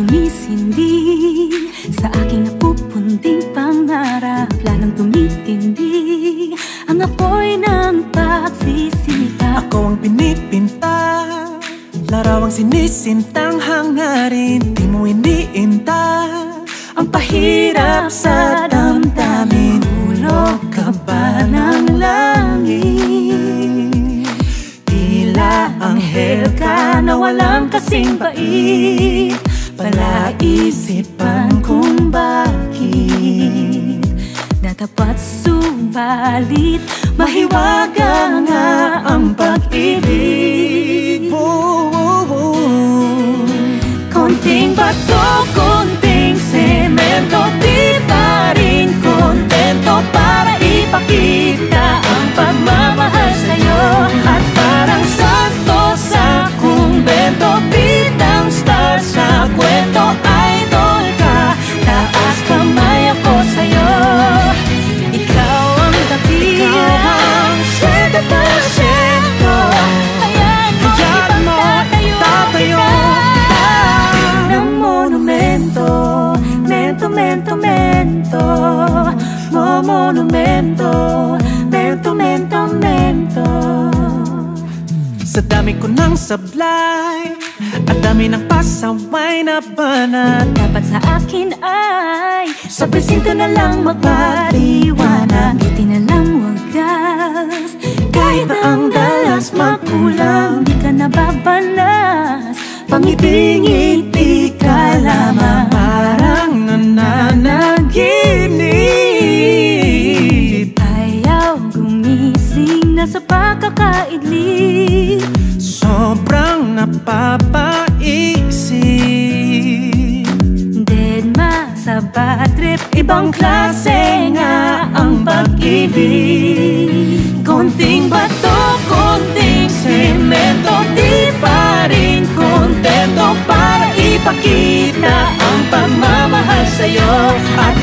sumisindi sa aking napupunding pangarap. Lalong tumitindi ang apoy ng pagsisikap. Ako ang pinipinta, larawang sinisintang hangarin. Di mo iniinta ang pahirap sa damdamin. Hulog ka ba ng langit? Tila anghel ka na walang kasing bait. Palaisipan kung bakit natapat subalit mahiwaga nga ang pag-ibig. Konting bato, konting semento, di pa rin kontento para ipakita ang pagmamahal sa'yo. At parang santo sa kumbento, bidang star sa kwento, idol ka, taas kamay ako sa'yo. Ikaw ang dakila, 100%. Hayaan mo ipagtatayo kita ng monumento. Mento, mento, mento, monumento. Mento, mento, mento. Sa dami ko ng sablay at dami ng pasaway na banat, Dapat sa akin ay sa presinto na lang magpaliwanag. Ngiti na lang wagas, kahit na ang dalas magkulang. Di ka nababanas, pangiti-ngiti ka lamang. parang nananaginip. Ayaw gumising na sa pagkakaidlip. Sobrang napapaisip. Deadma sa bad trip, ibang klase nga ang pag-ibig. Konting bato, konting semento, di pa rin kontento para ipakita ang pagmamahal sa'yo. At